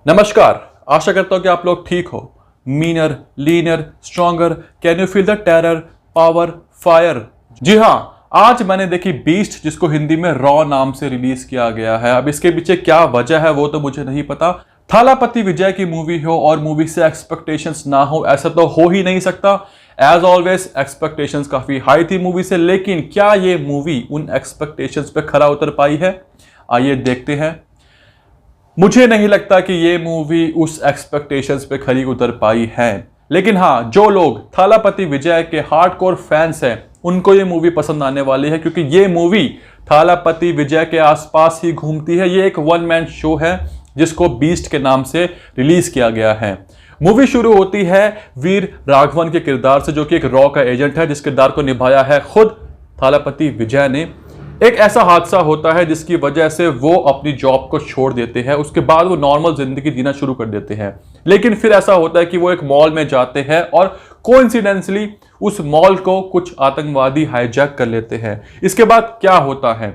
नमस्कार। आशा करता हूं कि आप लोग ठीक हो। Meaner, leaner, stronger, can you feel the terror, power, fire. जी हां, आज मैंने देखी बीस्ट, जिसको हिंदी में रॉ नाम से रिलीज किया गया है। अब इसके पीछे क्या वजह है वो तो मुझे नहीं पता। थालापति विजय की मूवी हो और मूवी से एक्सपेक्टेशंस ना हो, ऐसा तो हो ही नहीं सकता। एज ऑलवेज एक्सपेक्टेशंस काफी हाई थी मूवी से, लेकिन क्या ये मूवी उन एक्सपेक्टेशंस पे खरा उतर पाई है? आइए देखते हैं। मुझे नहीं लगता कि ये मूवी उस एक्सपेक्टेशंस पे खरी उतर पाई है, लेकिन हाँ, जो लोग थालापति विजय के हार्डकोर फैंस हैं उनको ये मूवी पसंद आने वाली है, क्योंकि ये मूवी थालापति विजय के आसपास ही घूमती है। ये एक वन मैन शो है जिसको बीस्ट के नाम से रिलीज किया गया है। मूवी शुरू होती है वीर राघवन के किरदार से, जो कि एक रॉ का एजेंट है, जिस किरदार को निभाया है खुद थालापति विजय ने। एक ऐसा हादसा होता है जिसकी वजह से वो अपनी जॉब को छोड़ देते हैं। उसके बाद वो नॉर्मल जिंदगी जीना शुरू कर देते हैं, लेकिन फिर ऐसा होता है कि वो एक मॉल में जाते हैं और कोइंसिडेंटली उस मॉल को कुछ आतंकवादी हाईजैक कर लेते हैं। इसके बाद क्या होता है,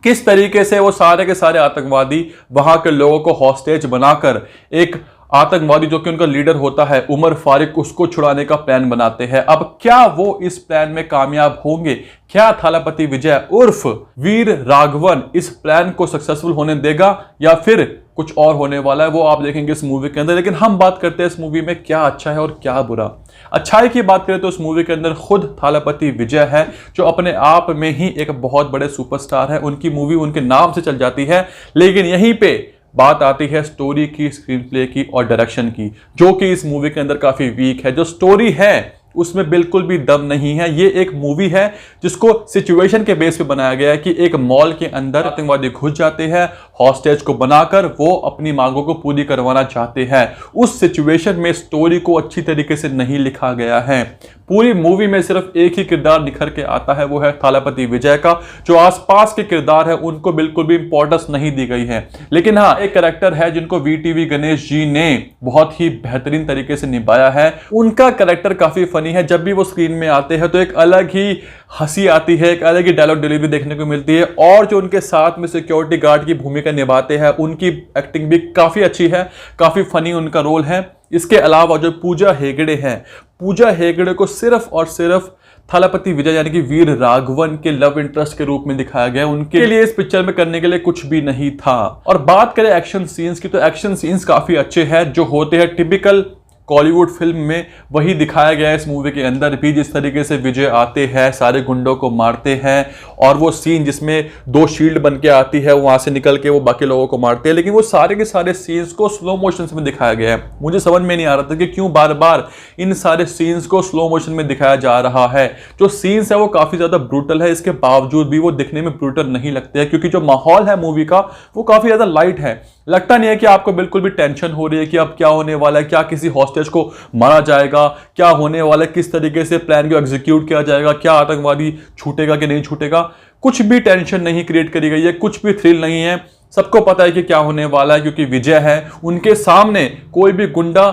किस तरीके से वो सारे के सारे आतंकवादी वहां के लोगों को हॉस्टेज बनाकर एक आतंकवादी जो कि उनका लीडर होता है उमर फारूक, उसको छुड़ाने का प्लान बनाते हैं। अब क्या वो इस प्लान में कामयाब होंगे? क्या थालापति विजय उर्फ वीर राघवन इस प्लान को सक्सेसफुल होने देगा या फिर कुछ और होने वाला है? वो आप देखेंगे इस मूवी के अंदर। लेकिन हम बात करते हैं इस मूवी में क्या अच्छा है और क्या बुरा। अच्छाई की बात करें तो इस मूवी के अंदर खुद थालापति विजय है, जो अपने आप में ही एक बहुत बड़े सुपरस्टार है। उनकी मूवी उनके नाम से चल जाती है। लेकिन यहीं पे बात आती है स्टोरी की, स्क्रीन प्ले की और डायरेक्शन की, जो कि इस मूवी के अंदर काफी वीक है। जो स्टोरी है उसमें बिल्कुल भी दम नहीं है। ये एक मूवी है जिसको सिचुएशन के बेस पे बनाया गया है कि एक मॉल के अंदर आतंकवादी घुस जाते हैं, हॉस्टेज को बनाकर वो अपनी मांगों को पूरी करवाना चाहते हैं। उस सिचुएशन में स्टोरी को अच्छी तरीके से नहीं लिखा गया है। पूरी मूवी में सिर्फ एक ही किरदार निखर के आता है, वो है थालापति विजय का। जो आसपास के किरदार है उनको बिल्कुल भी इंपॉर्टेंस नहीं दी गई है। लेकिन हाँ, एक कैरेक्टर है जिनको वीटीवी गणेश जी ने बहुत ही बेहतरीन तरीके से निभाया है। उनका कैरेक्टर काफी फनी है। जब भी वो स्क्रीन में आते हैं तो एक अलग ही हंसी आती है, एक अलग ही डायलॉग डिलीवरी देखने को मिलती है। और जो उनके साथ में सिक्योरिटी गार्ड की भूमिका निभाते हैं, उनकी एक्टिंग भी काफी अच्छी है, काफी फनी उनका रोल है। इसके अलावा जो पूजा हेगड़े हैं, पूजा हेगड़े को सिर्फ और सिर्फ थालापति विजय यानी कि वीर राघवन के लव इंटरेस्ट के रूप में दिखाया गया। उनके लिए इस पिक्चर में करने के लिए कुछ भी नहीं था। और बात करें एक्शन सीन्स की, तो एक्शन सीन्स काफी अच्छे हैं, जो होते हैं टिपिकल कॉलीवुड फिल्म में, वही दिखाया गया है इस मूवी के अंदर भी। जिस तरीके से विजय आते हैं, सारे गुंडों को मारते हैं, और वो सीन जिसमें दो शील्ड बन के आती है, वहां से निकल के वो बाकी लोगों को मारते हैं, लेकिन वो सारे के सारे सीन्स को स्लो मोशन में दिखाया गया है। मुझे समझ में नहीं आ रहा था कि क्यों बार बार इन सारे सीन्स को स्लो मोशन में दिखाया जा रहा है। जो सीन्स है वो काफी ज्यादा ब्रूटल है, इसके बावजूद भी वो दिखने में ब्रूटल नहीं लगते हैं, क्योंकि जो माहौल है मूवी का वो काफी ज्यादा लाइट है। लगता नहीं है कि आपको बिल्कुल भी टेंशन हो रही है कि अब क्या होने वाला है, क्या किसी हॉस्टेज को मारा जाएगा, क्या होने वाला है, किस तरीके से प्लान को एग्जीक्यूट किया जाएगा, क्या आतंकवादी छूटेगा कि नहीं छूटेगा। कुछ भी टेंशन नहीं क्रिएट करी गई है, कुछ भी थ्रिल नहीं है। सबको पता है कि क्या होने वाला है, क्योंकि विजय है, उनके सामने कोई भी गुंडा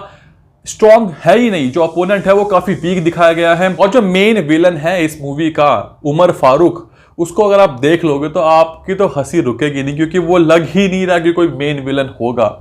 स्ट्रॉन्ग है ही नहीं। जो अपोनेंट है वो काफी वीक दिखाया गया है। और जो मेन विलन है इस मूवी का, उमर फारूक, उसको अगर आप देख लोगे तो आपकी तो हंसी रुकेगी नहीं, क्योंकि वो लग ही नहीं रहा कि कोई मेन विलन होगा।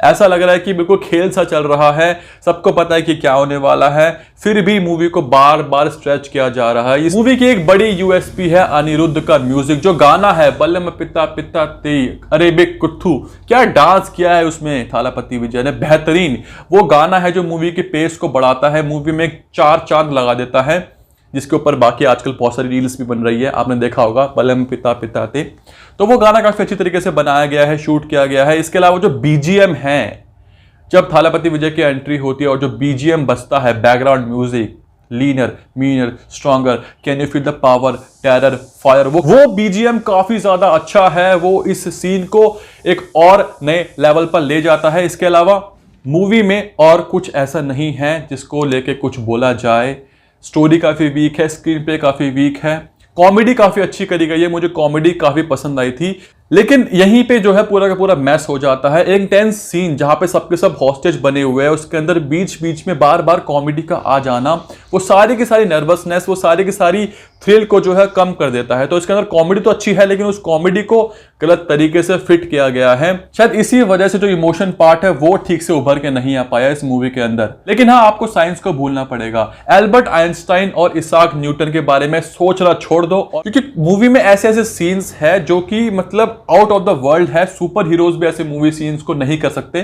ऐसा लग रहा है कि बिल्कुल खेल सा चल रहा है। सबको पता है कि क्या होने वाला है, फिर भी मूवी को बार बार स्ट्रेच किया जा रहा है। इस मूवी की एक बड़ी यूएसपी है अनिरुद्ध का म्यूजिक। जो गाना है बल्लम पिता पिता ते अरेबिक कुथू, क्या डांस किया है उसमें थालापति विजय ने, बेहतरीन। वो गाना है जो मूवी के पेस को बढ़ाता है, मूवी में चार चांद लगा देता है, जिसके ऊपर बाकी आजकल बहुत सारी रील्स भी बन रही है, आपने देखा होगा, बलम पिता पिता ते। तो वो गाना काफी अच्छी तरीके से बनाया गया है, शूट किया गया है। इसके अलावा जो बीजीएम है, जब थालापति विजय की एंट्री होती है और जो बीजीएम बजता है, background music, leaner, meaner, stronger, can you feel the power, terror, fire, वो बीजीएम काफी ज्यादा अच्छा है। वो इस सीन को एक और नए लेवल पर ले जाता है। इसके अलावा मूवी में और कुछ ऐसा नहीं है जिसको लेके कुछ बोला जाए। स्टोरी काफी वीक है, स्क्रीन प्ले काफी वीक है, कॉमेडी काफी अच्छी करी गई है, मुझे कॉमेडी काफी पसंद आई थी। लेकिन यहीं पे जो है पूरा का पूरा मैस हो जाता है। एक टेंस सीन जहां पे सबके सब हॉस्टेज बने हुए हैं, उसके अंदर बीच बीच में बार बार कॉमेडी का आ जाना, वो सारी की सारी नर्वसनेस, वो सारी की सारी थ्रिल को जो है कम कर देता है। तो इसके अंदर कॉमेडी तो अच्छी है, लेकिन उस कॉमेडी को गलत तरीके से फिट किया गया है। शायद इसी वजह से जो इमोशन पार्ट है वो ठीक से उभर के नहीं आ पाया इस मूवी के अंदर। लेकिन हाँ, आपको साइंस को भूलना पड़ेगा। एल्बर्ट आइंस्टाइन और इसाक न्यूटन के बारे में सोचना छोड़ दो, क्योंकि मूवी में ऐसे ऐसे सीन्स है जो कि मतलब आउट ऑफ द वर्ल्ड है। सुपर हीरोज भी ऐसे मूवी सीन्स को नहीं कर सकते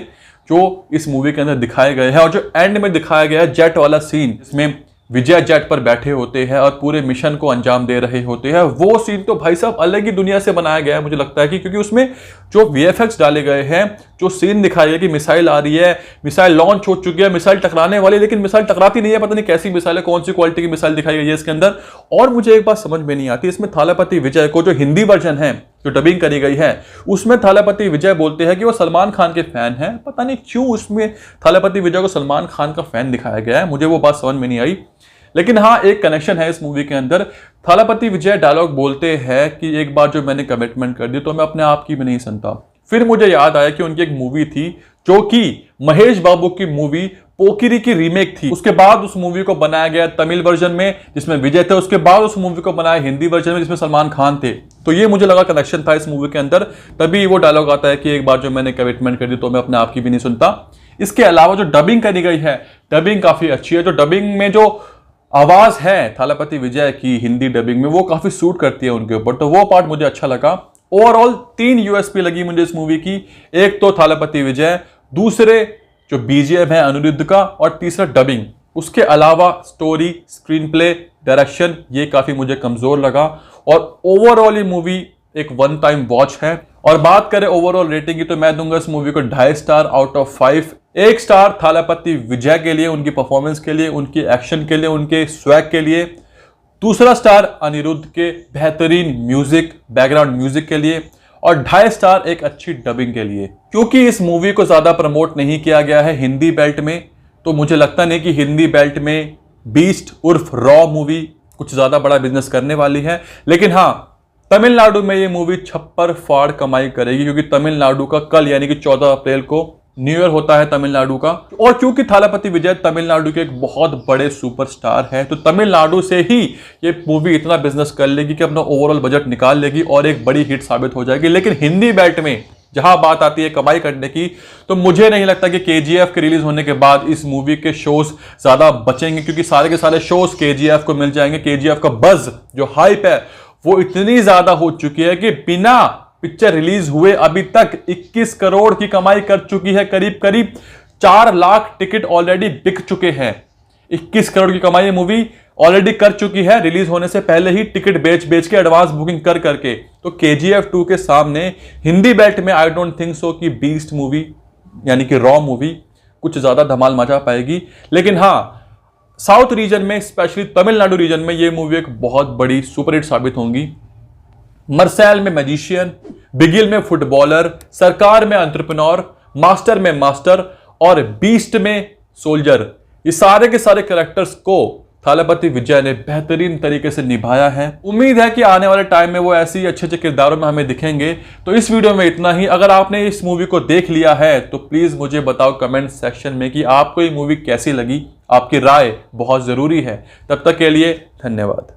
जो इस मूवी के अंदर दिखाए गए हैं। और जो एंड में दिखाया गया है जेट वाला सीन, इसमें विजय जेट पर बैठे होते हैं और पूरे मिशन को अंजाम दे रहे होते हैं, वो सीन तो भाई साहब अलग ही दुनिया से बनाया गया है मुझे लगता है कि, क्योंकि उसमें जो वीएफएक्स डाले गए हैं, जो सीन दिखाया गया कि मिसाइल आ रही है, मिसाइल लॉन्च हो चुकी है, मिसाइल टकराने वाली, लेकिन मिसाइल टकराती नहीं है, पता नहीं कैसी मिसाइल है, कौन सी क्वालिटी की मिसाइल दिखाई गई है इसके अंदर। और मुझे एक बात समझ में नहीं आती, इसमें थालापति विजय को, जो हिंदी वर्जन है जो डबिंग करी गई है, उसमें थालापति विजय बोलते हैं कि वो सलमान खान के फैन हैं। पता नहीं क्यों उसमें थालापति विजय को सलमान खान का फैन दिखाया गया है, मुझे वो बात समझ में नहीं आई। लेकिन हाँ, एक कनेक्शन है इस मूवी के अंदर। थालापति विजय डायलॉग बोलते हैं कि एक बार जो मैंने कमिटमेंट कर दी तो मैं अपने आप की भी नहीं सुनता। फिर मुझे याद आया कि उनकी एक मूवी थी जो कि महेश बाबू की मूवी पोकिरी की रीमेक थी। उसके बाद उस मूवी को बनाया गया तमिल वर्जन में जिसमें विजय थे, उसके बाद उस मूवी को बनाया हिंदी वर्जन में जिसमें सलमान खान थे। तो ये मुझे लगा कनेक्शन था इस मूवी के अंदर, तभी वो डायलॉग आता है कि एक बार जो मैंने कमिटमेंट कर दी तो मैं अपने आप की भी नहीं सुनता। इसके अलावा जो डबिंग करी गई है, डबिंग काफी अच्छी है। जो डबिंग में जो आवाज है थालापति विजय की हिंदी डबिंग में, वो काफी सूट करती है उनके ऊपर, तो वो पार्ट मुझे अच्छा लगा। ओवरऑल 3 यूएसपी लगी मुझे इस मूवी की। एक तो थालापति विजय, दूसरे जो बीजीएम है अनिरुद्ध का, और तीसरा डबिंग। उसके अलावा स्टोरी, स्क्रीन प्ले, डायरेक्शन, ये काफी मुझे कमजोर लगा। और ओवरऑल ये मूवी एक वन टाइम वॉच है। और बात करें ओवरऑल रेटिंग की तो मैं दूंगा इस मूवी को 2.5 star out of 5। 1 star Thalapathy Vijay के लिए, उनकी परफॉर्मेंस के लिए, उनकी एक्शन के लिए, उनके स्वैग के लिए। दूसरा स्टार अनिरुद्ध के बेहतरीन म्यूजिक, बैकग्राउंड म्यूजिक के लिए। और 2.5 स्टार एक अच्छी डबिंग के लिए। क्योंकि इस मूवी को ज्यादा प्रमोट नहीं किया गया है हिंदी बेल्ट में, तो मुझे लगता नहीं कि हिंदी बेल्ट में बीस्ट उर्फ रॉ मूवी कुछ ज्यादा बड़ा बिजनेस करने वाली है। लेकिन हाँ, तमिलनाडु में ये मूवी छप्पर फाड़ कमाई करेगी, क्योंकि तमिलनाडु का कल यानी कि 14 अप्रैल को न्यू ईयर होता है तमिलनाडु का। और क्योंकि थालापति विजय तमिलनाडु के एक बहुत बड़े सुपरस्टार है, तो तमिलनाडु से ही ये मूवी इतना बिजनेस कर लेगी कि अपना ओवरऑल बजट निकाल लेगी और एक बड़ी हिट साबित हो जाएगी। लेकिन हिंदी बेल्ट में जहां बात आती है कमाई करने की, तो मुझे नहीं लगता कि केजीएफ के रिलीज होने के बाद इस मूवी के शोज ज्यादा बचेंगे, क्योंकि सारे के सारे शोज केजीएफ को मिल जाएंगे। केजीएफ का बज, जो हाइप है, वो इतनी ज्यादा हो चुकी है कि बिना पिक्चर रिलीज हुए अभी तक 21 करोड़ की कमाई कर चुकी है। करीब करीब 4 लाख टिकट ऑलरेडी बिक चुके हैं। 21 करोड़ की कमाई मूवी ऑलरेडी कर चुकी है, रिलीज होने से पहले ही टिकट बेच बेच के, एडवांस बुकिंग कर करके। तो केजीएफ 2 के सामने हिंदी बेल्ट में आई डोंट थिंक सो कि बीस्ट मूवी यानी कि रॉ मूवी कुछ ज्यादा धमाल मचा पाएगी। लेकिन हाँ, साउथ रीजन में, स्पेशली तमिलनाडु रीजन में, ये मूवी एक बहुत बड़ी सुपरहिट साबित होंगी। मरसेल में मैजिशियन, बिगिल में फुटबॉलर, सरकार में एंटरप्रेन्योर, मास्टर में मास्टर और बीस्ट में सोल्जर, ये सारे के सारे कैरेक्टर्स को थालापति विजय ने बेहतरीन तरीके से निभाया है। उम्मीद है कि आने वाले टाइम में वो ऐसे ही अच्छे अच्छे किरदारों में हमें दिखेंगे। तो इस वीडियो में इतना ही। अगर आपने इस मूवी को देख लिया है तो प्लीज मुझे बताओ कमेंट सेक्शन में कि आपको ये मूवी कैसी लगी। आपकी राय बहुत जरूरी है। तब तक के लिए धन्यवाद।